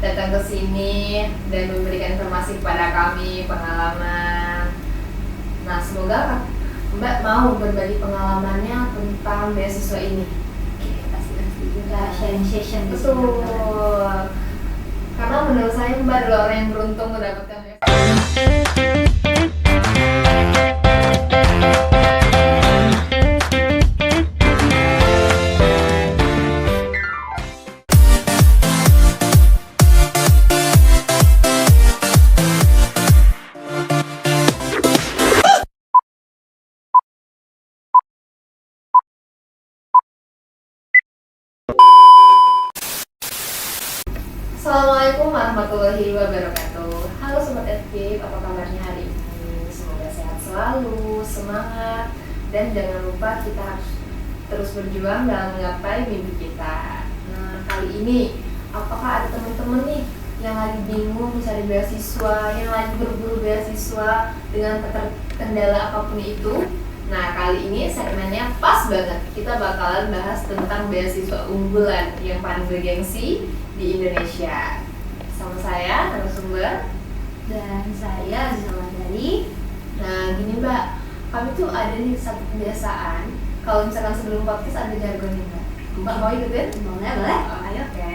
datang ke sini dan memberikan informasi kepada kami, pengalaman. Nah, semoga Mbak mau berbagi pengalamannya tentang beasiswa ini. Oke, pasti juga sharing session di sini. Betul. Karena menurut saya Mbak adalah orang yang beruntung mendapatkan beasiswa. Assalamualaikum warahmatullahi wabarakatuh. Halo Sobat FK, apa kabarnya hari ini? Semoga sehat selalu, semangat, dan jangan lupa kita harus terus berjuang dalam menggapai mimpi kita. Nah, kali ini apakah ada teman-teman nih yang lagi bingung mencari beasiswa, yang lagi berburu beasiswa dengan kendala apapun itu? Nah, kali ini segmennya pas banget. Kita bakalan bahas tentang beasiswa unggulan yang paling bergengsi di Indonesia. Sama saya, narasumber. Dan saya Azizah dari. Nah, gini Mbak, kami tuh ada nih satu kebiasaan. Kalau misalkan sebelum podcast ada jargon nih Mbak. Mbak mau ikutin? Boleh. Ayo, oke.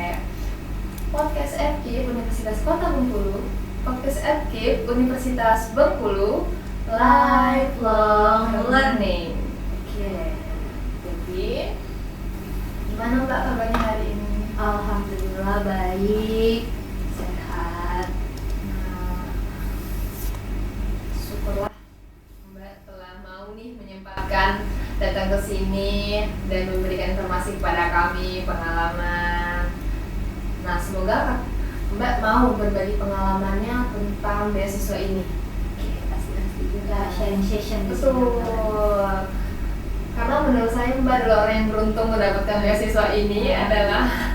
Podcast FK Universitas Kota Bengkulu. Podcast FK Universitas Bengkulu. Lifelong Learning. Oke. Jadi, gimana Mbak kabarnya hari ini? Alhamdulillah baik, sehat. Nah, syukurlah Mbak telah mau nih menyempatkan datang ke sini dan memberikan informasi kepada kami, pengalaman. Nah, semoga Mbak mau berbagi pengalamannya tentang beasiswa ini. Oke, pasti juga sharing session di sini. Betul. Karena menurut saya Mbak adalah orang yang beruntung mendapatkan beasiswa ini adalah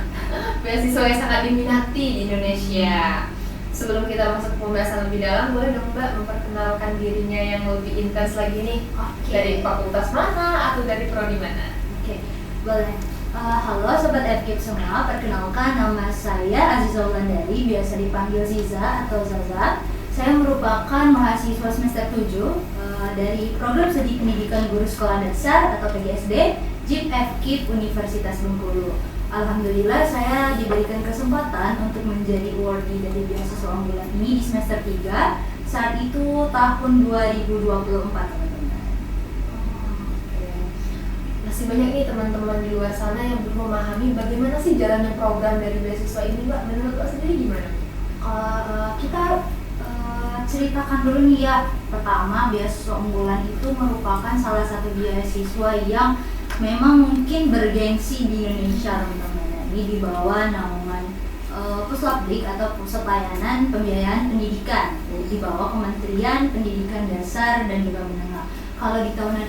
beasiswa yang sangat diminati di Indonesia. Sebelum kita masuk ke pembahasan lebih dalam, boleh dong Mbak memperkenalkan dirinya yang lebih intens lagi nih. Oke. Dari fakultas mana atau dari prodi mana? Oke, boleh. Halo Sobat FKIP semua, perkenalkan nama saya Azizah Wulandari, biasa dipanggil Ziza atau Zaza. Saya merupakan mahasiswa semester 7 dari Program Studi Pendidikan Guru Sekolah Dasar atau PGSD JIP FKIP Universitas Bengkulu. Alhamdulillah saya diberikan kesempatan untuk menjadi awardee dari beasiswa unggulan ini di semester 3. Saat itu tahun 2024 teman-teman. Oke. Masih banyak nih teman-teman di luar sana yang belum memahami bagaimana sih jalannya program dari beasiswa ini Mbak. Menurut Mbak sendiri gimana? Kita ceritakan dulu nih ya. Pertama, beasiswa unggulan itu merupakan salah satu beasiswa yang memang mungkin bergengsi di Indonesia teman-teman. Ini di bawah naungan Puslapdik atau Pusat Layanan Pembiayaan Pendidikan, jadi di bawah Kementerian Pendidikan Dasar dan juga Menengah. Kalau di tahunan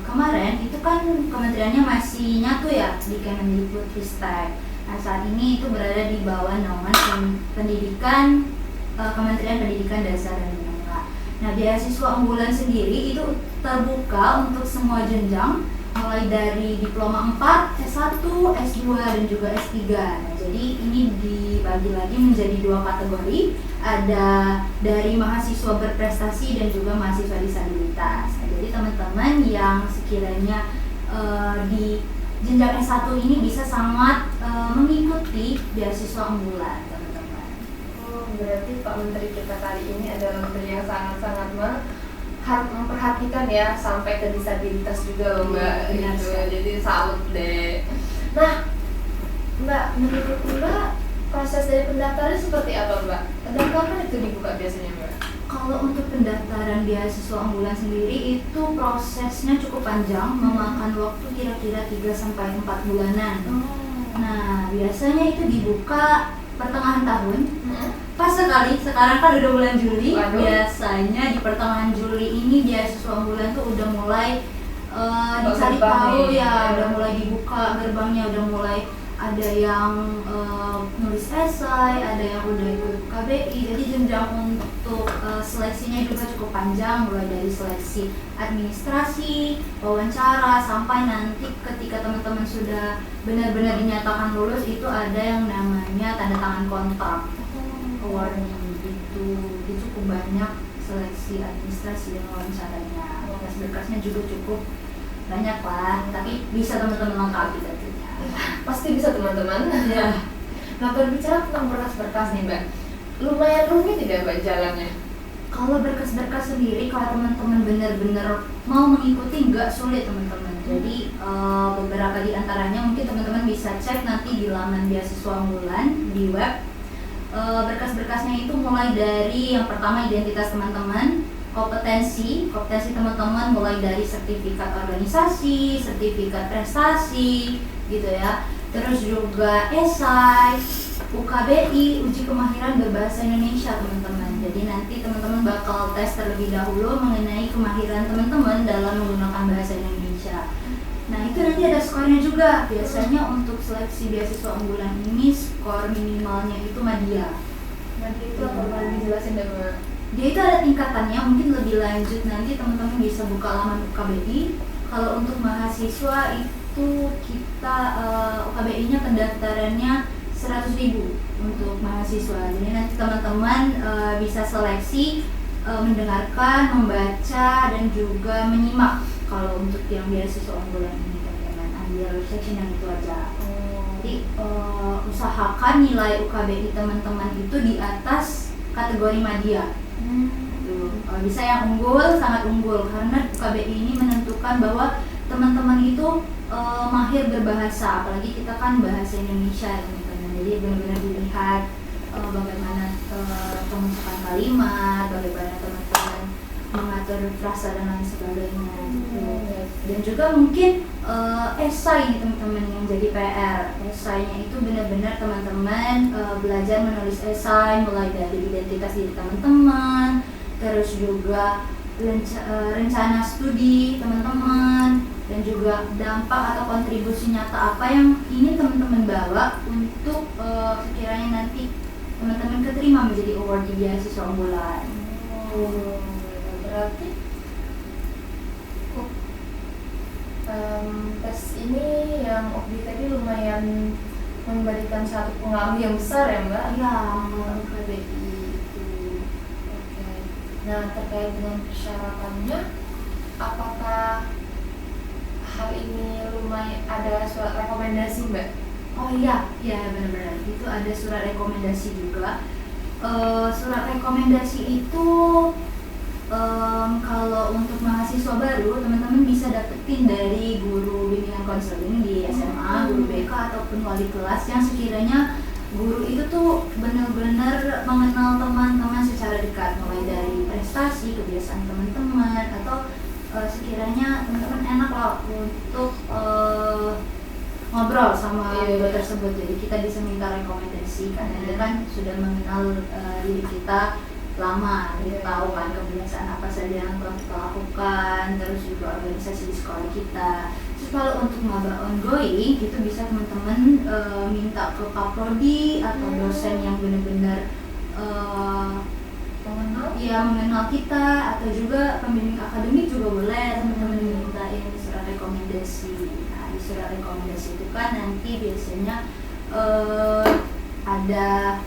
kemarin itu kan kementeriannya masih nyatu ya di Kemendikbudristek. Nah, saat ini itu berada di bawah naungan Pendidikan Kementerian Pendidikan Dasar dan Menengah. Nah, beasiswa unggulan sendiri itu terbuka untuk semua jenjang, mulai dari diploma 4, S1, S2, dan juga S3. Nah, jadi ini dibagi lagi menjadi dua kategori, ada dari mahasiswa berprestasi dan juga mahasiswa disabilitas. Nah, jadi teman-teman yang sekiranya di jenjang S1 ini bisa sangat mengikuti beasiswa unggulan. Berarti Pak Menteri kita kali ini adalah menteri yang sangat-sangat memperhatikan ya sampai ke disabilitas juga loh Mbak. Iya, gitu. Jadi salut deh. Nah Mbak, menurut Mbak proses dari pendaftaran seperti apa Mbak? Dan kapan itu dibuka biasanya Mbak? Kalau untuk pendaftaran beasiswa unggulan sendiri itu prosesnya cukup panjang, memakan waktu kira-kira 3-4 bulanan. Nah, biasanya itu dibuka pertengahan tahun. Pas sekali, sekarang kan udah bulan Juli. Waduh. Biasanya di pertengahan Juli ini beasiswa unggulan tuh udah mulai dicari tahu ya, udah mulai dibuka gerbangnya, udah mulai ada yang nulis esai, ada yang udah ikut KBI. Jadi jenjang untuk seleksinya juga cukup panjang, mulai dari seleksi administrasi, wawancara, sampai nanti ketika teman-teman sudah benar-benar dinyatakan lulus itu ada yang namanya tanda tangan kontrak, awarding gitu. Jadi cukup banyak seleksi administrasi dan wawancaranya. Berkas-berkasnya juga cukup banyak lah, tapi bisa teman-teman lengkapi tentunya. Pasti bisa teman-teman. Ya. Nah, berbicara tentang berkas-berkas nih Mbak, lumayan rumit tidak Mbak jalannya? Kalau berkas-berkas sendiri, kalau teman-teman benar-benar mau mengikuti nggak sulit teman-teman. Jadi beberapa di antaranya mungkin teman-teman bisa cek nanti di laman beasiswa unggulan di web. Berkas-berkasnya itu mulai dari yang pertama identitas teman-teman, kompetensi teman-teman mulai dari sertifikat organisasi, sertifikat prestasi gitu ya. Terus juga esai, UKBI, uji kemahiran berbahasa Indonesia teman-teman. Jadi nanti teman-teman bakal tes terlebih dahulu mengenai kemahiran teman-teman dalam menggunakan bahasa Indonesia. Nah itu nanti ada skornya juga. Biasanya untuk seleksi beasiswa unggulan ini skor minimalnya itu Madya. Nanti itu apa boleh dijelasin deh Mbak? Dia itu ada tingkatannya, mungkin lebih lanjut nanti teman-teman bisa buka laman UKBI. Kalau untuk mahasiswa itu kita UKBI-nya pendaftarannya 100.000 untuk mahasiswa. Jadi nanti teman-teman bisa seleksi, mendengarkan, membaca, dan juga menyimak. Kalau untuk yang beasiswa unggulan ini teman-teman ambil section yang itu aja. Jadi usahakan nilai UKBI teman-teman itu di atas kategori Madya. Kalau bisa yang unggul, sangat unggul, karena UKBI ini menentukan bahwa teman-teman itu mahir berbahasa, apalagi kita kan bahasa Indonesia teman-teman. Jadi benar-benar dilihat bagaimana pengucapan kalimat, bagaimana teman-teman mengatur frasa dan lain sebagainya gitu. Dan juga mungkin esai nih teman-teman yang jadi PR. Esainya itu benar-benar teman-teman belajar menulis esai mulai dari identitas diri teman-teman, terus juga rencana studi teman-teman, dan juga dampak atau kontribusi nyata apa yang ini teman-teman bawa untuk sekiranya nanti teman-teman keterima menjadi awardee beasiswa unggulan. Berarti tes ini yang OKBI tadi lumayan memberikan satu pengaruh yang besar ya Mbak? Iya, KBI itu. Oke. Nah, terkait dengan persyaratannya, apakah hal ini lumayan ada surat rekomendasi Mbak? Oh iya, ya benar-benar itu ada surat rekomendasi juga. Surat rekomendasi itu kalau untuk mahasiswa baru teman-teman bisa dapetin dari guru bimbingan konseling di SMA, guru BK ataupun wali kelas yang sekiranya guru itu tuh benar-benar mengenal teman-teman secara dekat, mulai dari prestasi, kebiasaan teman-teman, atau sekiranya teman-teman enak lah untuk ngobrol sama guru tersebut. Jadi kita bisa minta rekomendasi karena dia kan sudah mengenal diri kita lama, kita tahu kan kebiasaan apa saja yang telah kita lakukan, terus juga organisasi di sekolah kita. Terus kalau untuk maba ongoing itu bisa teman-teman minta ke kaprodi atau dosen yang benar-benar mengenal kita, atau juga pembimbing akademik juga boleh teman-teman dimintain surat rekomendasi. Nah di surat rekomendasi itu kan nanti biasanya ada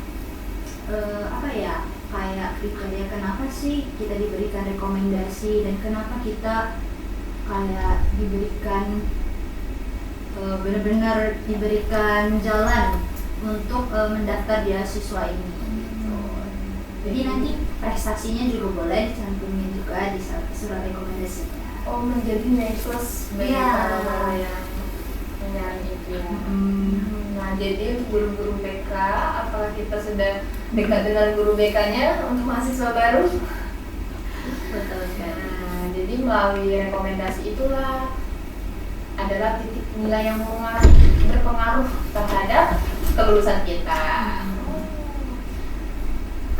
kayak kriteria kenapa sih kita diberikan rekomendasi dan kenapa kita kayak diberikan benar-benar diberikan jalan untuk mendaftar beasiswa ini gitu. Jadi nanti prestasinya juga boleh dicantumin juga di surat rekomendasinya. Oh, menjadi nilai plus bagi para yang menyaring itu ya. Nah, jadi untuk guru-guru BK, apakah kita sudah dekat dengan guru BK-nya untuk mahasiswa baru? Betul sekali. Nah, jadi melalui rekomendasi itulah adalah titik nilai yang berpengaruh terhadap kelulusan kita.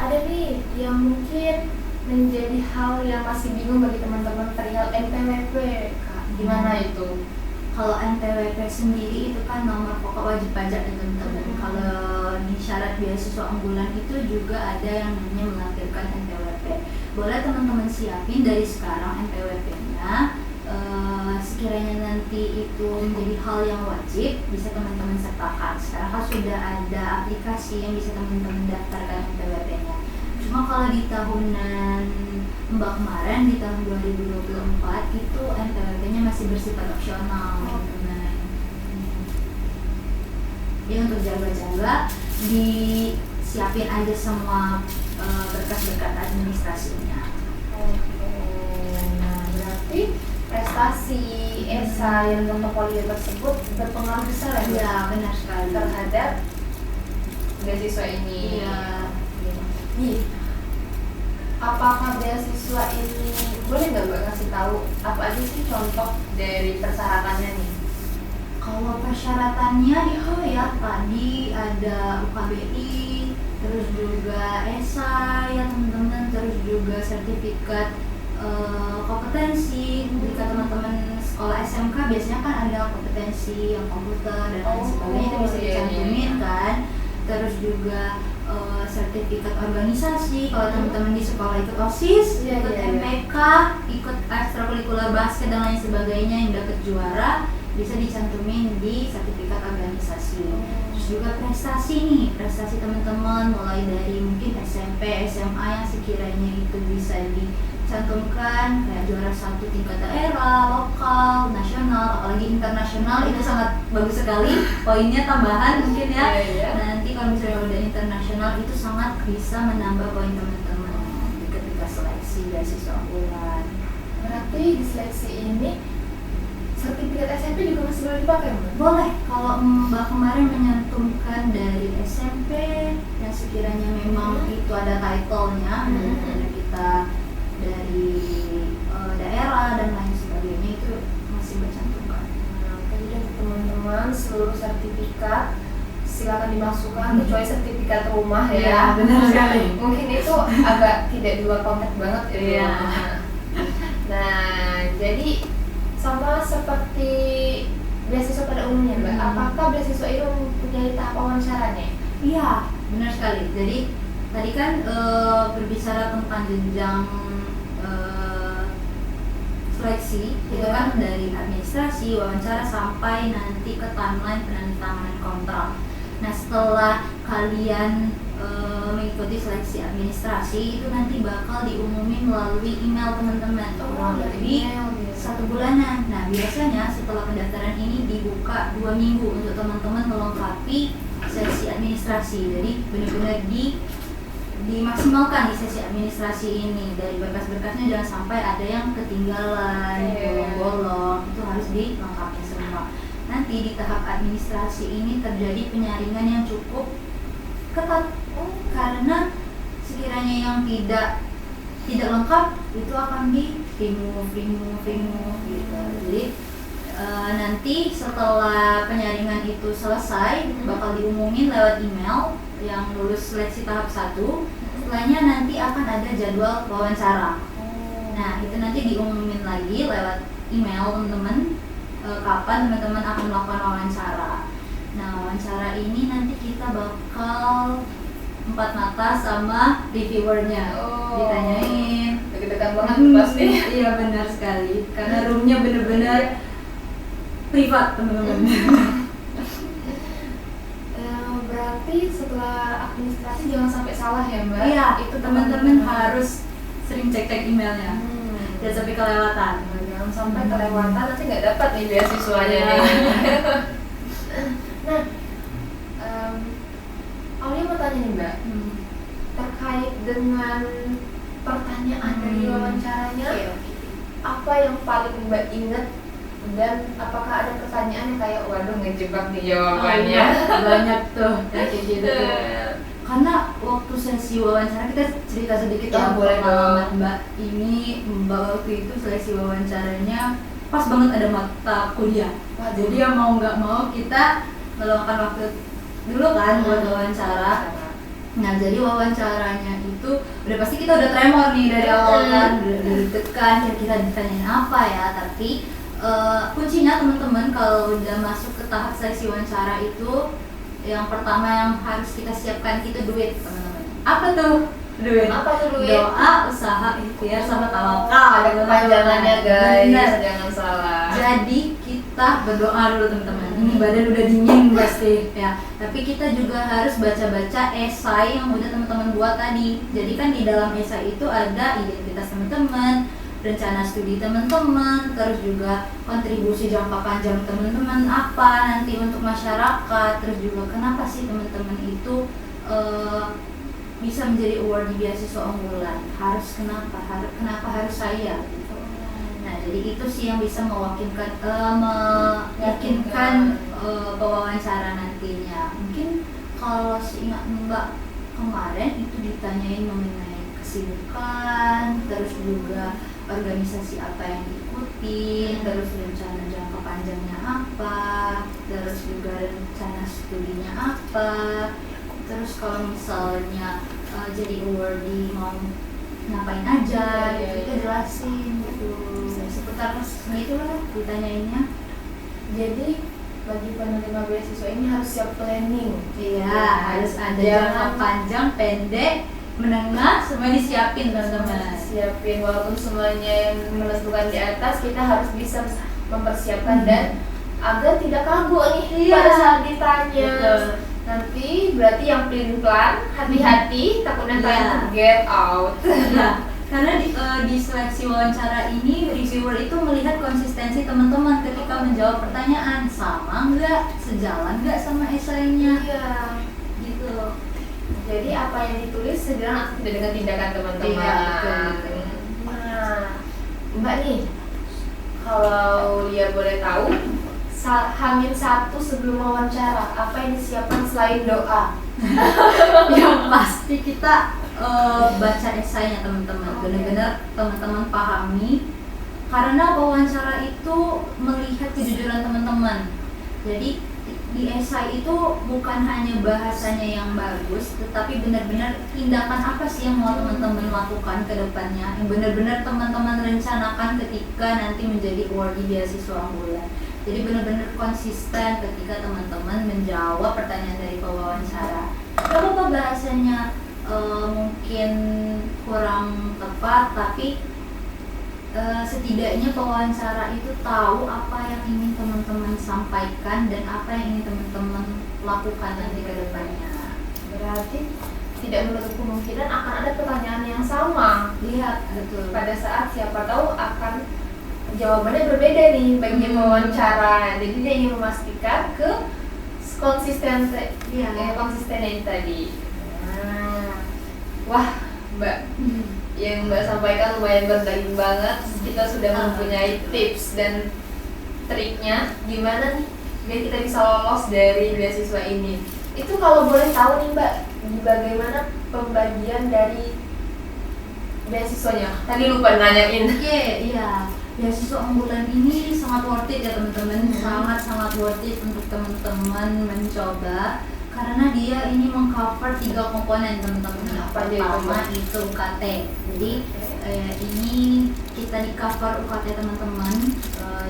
Ada nih yang mungkin menjadi hal yang masih bingung bagi teman-teman perihal NPWP. Gimana itu? Kalau NPWP sendiri itu kan nomor pokok wajib pajak ya teman-teman. Kalau di syarat beasiswa unggulan itu juga ada yang namanya melampirkan NPWP. Boleh teman-teman siapin dari sekarang NPWP-nya. Sekiranya nanti itu menjadi hal yang wajib, bisa teman-teman sertakan. Sekarang kan sudah ada aplikasi yang bisa teman-teman daftarkan NPWP-nya. Cuma kalau di tahunan Mbak kemarin, di tahun 2024 itu NPWP-nya masih bersifat opsional, teman-teman. Jadi untuk jaga-jaga, disiapin aja semua berkas-berkas administrasinya. Oke, nah berarti prestasi ESA yang portofolio tersebut berpengaruh besar ya, Iya, benar sekali. terhadap beasiswa ini. Iya. Nih, apakah beasiswa ini boleh nggak Mbak kasih tahu apa aja sih contoh dari persyaratannya nih? Kalau persyaratannya itu ya tadi ada UKBI, terus juga ESA ya teman-teman, terus juga sertifikat kompetensi. Jika teman-teman sekolah SMK biasanya kan ada kompetensi yang komputer dan lain sebagainya, itu bisa dicantumin kan. Terus juga sertifikat organisasi, kalau teman-teman di sekolah ikut OSIS, ikut MPK, ikut ekstrakurikuler basket dan lain sebagainya yang dapat juara, bisa dicantumin di sertifikat organisasi. Terus juga prestasi nih, prestasi teman-teman mulai dari mungkin SMP, SMA yang sekiranya itu bisa dicantumkan kayak juara 1 tingkat daerah, lokal, nasional, apalagi internasional itu sangat bagus sekali. Poinnya tambahan mungkin ya. Nanti kalau misalnya udah internasional itu sangat bisa menambah poin teman-teman ketika seleksi beasiswa unggulan. Berarti di seleksi ini sertifikat SMP juga masih boleh dipakai, Mbak? Boleh, kalau Mbak kemarin menyantumkan dari SMP yang sekiranya memang itu ada title-nya, dari kita dari daerah dan lain sebagainya itu masih bercantumkan. Nah, jadi teman-teman seluruh sertifikat silakan dimasukkan kecuali sertifikat rumah ya. Iya, benar sekali. Mungkin itu agak tidak di luar konteks banget itu. Iya. Nah, jadi sama seperti beasiswa pada umumnya, Mbak. Apakah beasiswa itu mempunyai tahap wawancaranya? Iya, benar sekali. Jadi tadi kan berbicara tentang jenjang seleksi, itu kan dari administrasi, wawancara sampai nanti ke timeline penandatanganan kontrak. Nah, setelah kalian mengikuti seleksi administrasi itu nanti bakal diumumin melalui email teman-teman, kurang lebih 1 bulanan. Nah, biasanya setelah pendaftaran ini dibuka 2 minggu untuk teman-teman melengkapi sesi administrasi. Jadi benar-benar dimaksimalkan di sesi administrasi ini. Dari berkas-berkasnya jangan sampai ada yang ketinggalan, bolong-bolong, itu harus dilengkapi semua. Nanti di tahap administrasi ini terjadi penyaringan yang cukup ketat, karena sekiranya yang tidak lengkap itu akan di remove gitu. Jadi nanti setelah penyaringan itu selesai bakal diumumin lewat email yang lulus seleksi tahap 1. Setelahnya nanti akan ada jadwal wawancara. Nah, itu nanti diumumin lagi lewat email teman-teman kapan teman-teman akan melakukan wawancara. Nah, wawancara ini nanti kita bakal 4 mata sama reviewernya. Ditanyain Deg-degan banget pasti. Iya, benar sekali, karena roomnya benar-benar privat teman-teman. Berarti setelah administrasi jangan sampai salah ya, Mbak? Iya, itu teman-teman harus sering cek-cek emailnya. Jangan sampai kelewatan. Jangan sampai kelewatan, nanti nggak dapat nih beasiswanya. Nah, Aulia mau tanya nih, Mbak, terkait dengan pertanyaan dari wawancaranya, apa yang paling Mbak ingat, dan apakah ada pertanyaan yang kayak waduh ngejebak nih jawabannya? Banyak tuh kayak gitu. Karena waktu sesi wawancara kita cerita sedikit ya pengalaman Mbak ini. Mbak waktu itu seleksi wawancaranya pas banget ada mata kuliah. Jadi ya mau nggak mau kita meluangkan waktu dulu kan buat wawancara. Nah, jadi wawancaranya itu udah pasti kita udah tremor nih dari awal kan, udah deg-degan kita ditanyain apa ya. Tapi kuncinya teman-teman kalau udah masuk ke tahap seleksi wawancara itu Yang pertama yang harus kita siapkan itu duit, teman-teman. Apa tuh? Duit. Apa tuh duit? Doa, usaha, ikhtiar, sama tawakal. Ada kepanjangannya guys, Bener. jangan salah. Jadi kita berdoa dulu teman-teman. Ini badan udah dingin pasti ya. Tapi kita juga harus baca-baca esai yang udah teman-teman buat tadi. Jadi kan di dalam esai itu ada identitas teman-teman, rencana studi teman-teman, terus juga kontribusi jangka panjang teman-teman apa nanti untuk masyarakat, terus juga kenapa sih teman-teman itu bisa menjadi awardee beasiswa unggulan, kenapa harus saya gitu. Nah jadi itu sih yang bisa meyakinkan pewawancara nantinya. Mungkin kalau seingat Mbak kemarin itu ditanyain mengenai kesibukan, terus juga organisasi apa yang diikuti, terus rencana jangka panjangnya apa, terus juga rencana studinya apa, terus kalau misalnya jadi awardee mau ngapain aja, kita jelasin gitu. Seputar segitu lah ditanyainnya. Jadi bagi penerima beasiswa ini harus siap planning. Iya, harus ada jangka panjang, pendek, menengah, semua disiapin teman-teman. Siapin, walaupun semuanya yang menentukan di atas, kita harus bisa mempersiapkan dan agar tidak kagok nih pada saat ditanya. Betul. Nanti berarti yang plan hati-hati, takutnya kalian get out. Ya, karena di seleksi wawancara ini reviewer itu melihat konsistensi teman-teman ketika menjawab pertanyaan, sama nggak, sejalan nggak sama esainya. Iya, Gitu. jadi apa yang ditulis sejalan atau tidak dengan tindakan teman-teman. Iya, betul. Nah, Mbak nih, kalau dia boleh tahu, Hamin 1 sebelum wawancara, apa yang disiapkan selain doa? Yang pasti kita baca esainya teman-teman, benar-benar teman-teman pahami, karena wawancara itu melihat kejujuran teman-teman. Jadi di esai itu bukan hanya bahasanya yang bagus, tetapi benar-benar tindakan apa sih yang mau teman-teman lakukan ke depannya, yang benar-benar teman-teman rencanakan ketika nanti menjadi awardee beasiswa unggulan. Jadi benar-benar konsisten ketika teman-teman menjawab pertanyaan dari pewawancara. Gak apa-apa bahasanya mungkin kurang tepat, tapi setidaknya pewawancara itu tahu apa yang ingin teman-teman sampaikan dan apa yang ingin teman-teman lakukan nanti ke depannya. Berarti tidak menutup kemungkinan akan ada pertanyaan yang sama. Lihat, betul. Pada saat siapa tahu akan jawabannya berbeda nih bagi wawancara. Jadi dia ingin memastikan ke konsistennya itu tadi. Nah, wah Mbak, yang Mbak sampaikan lumayan berdaging banget. Kita sudah mempunyai tips dan triknya gimana nih biar kita bisa lolos dari beasiswa ini. Itu kalau boleh tahu nih Mbak, bagaimana pembagian dari beasiswanya? Tadi lupa nanyain. Iya. Beasiswa unggulan ini sangat worth it ya teman-teman, sangat worth it untuk teman-teman mencoba, karena dia ini mengcover 3 komponen teman-teman. Pertama itu UKT. Jadi ini kita di cover UKT teman-teman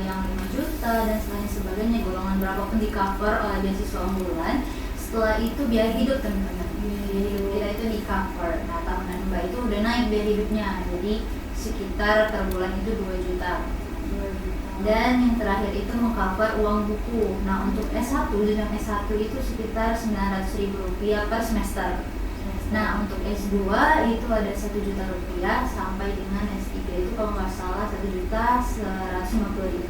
yang 5 juta dan sebagainya, golongan berapapun di cover oleh beasiswa unggulan. Setelah itu biaya hidup teman-teman, biaya hidup kita itu di cover. Nah tahunan Mbak itu udah naik biaya hidupnya, jadi sekitar per bulan itu 2 juta. Dan yang terakhir itu mengcover uang buku. Nah untuk S1, jenjang S1 itu sekitar Rp900.000 per semester. Nah untuk S2 itu ada Rp1 juta sampai dengan S3 itu kalau nggak salah Rp1.150.000.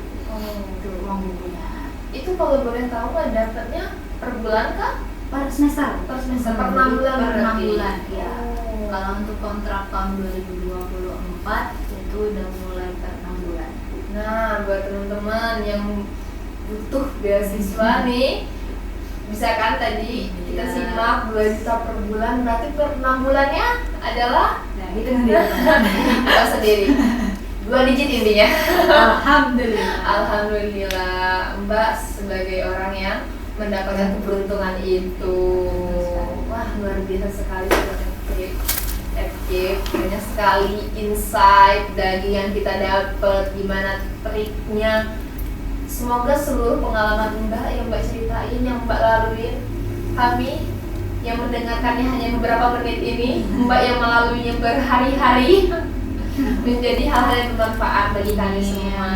Itu uang bukunya. Itu kalau boleh tahu nggak dapatnya per bulan kah? Per semester. Per 6 bulan. Per 6 bulan, ya. Kalau untuk kontrak tahun 2024 itu udah mulai per 6 bulan. Nah, buat teman-teman yang butuh beasiswa nih, bisa kan tadi kita simak 2 juta per bulan, berarti per 6 bulannya adalah itu kita sendiri 2 digit intinya. Alhamdulillah Mbak sebagai orang yang mendapatkan keberuntungan itu. Wah luar biasa sekali FK, banyak sekali insight dari yang kita dapat, gimana triknya. Semoga seluruh pengalaman Mbak yang Mbak ceritain, yang Mbak laluin kami yang mendengarkannya hanya beberapa menit ini, Mbak yang melaluinya berhari-hari, menjadi hal-hal yang bermanfaat bagi kami semua.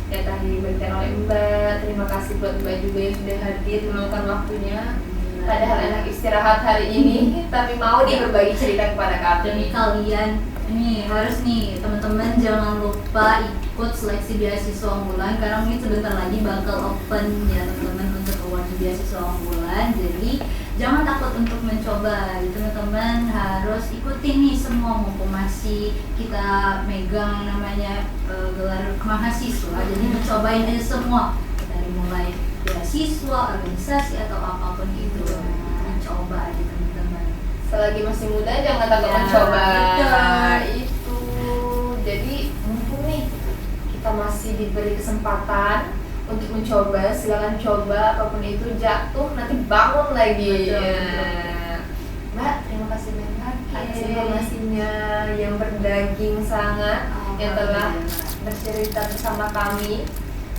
Yang tadi diberikan oleh Mbak, terima kasih buat Mbak juga yang sudah hadir meluangkan waktunya. Padahal enak istirahat hari ini, tapi mau dia berbagi cerita kepada Demi kami. kalian ini harus nih teman-teman jangan lupa ikut seleksi beasiswa unggulan karena mungkin sebentar lagi bakal open ya teman-teman untuk award beasiswa unggulan. Jadi jangan takut untuk mencoba, teman-teman harus ikutin nih semua mumpung masih kita megang namanya gelar mahasiswa. Jadi mencobain aja semua dari mulai beasiswa, organisasi atau apapun itu, mencoba aja teman-teman. Selagi masih muda jangan takut Ya, mencoba. betul. Itu. Jadi mumpung nih kita masih diberi kesempatan untuk mencoba, silakan coba apapun itu, jatuh nanti bangun lagi. Betul, Ya. betul. Mbak, terima kasih banyak atas Oke. informasinya yang berdaging sangat, yang telah bercerita bersama kami.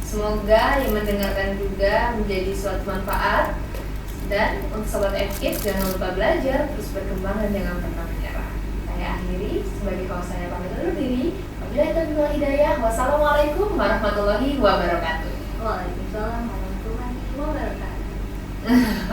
Semoga yang mendengarkan juga menjadi suatu manfaat. Dan untuk sobat FKIP jangan lupa belajar, terus berkembang dan jangan pernah menyerah. Saya akhiri sebagai host saya pamit undur diri. Wabillahi taufiq wal hidayah. Wassalamualaikum warahmatullahi wabarakatuh. Waalaikumsalam warahmatullahi wabarakatuh.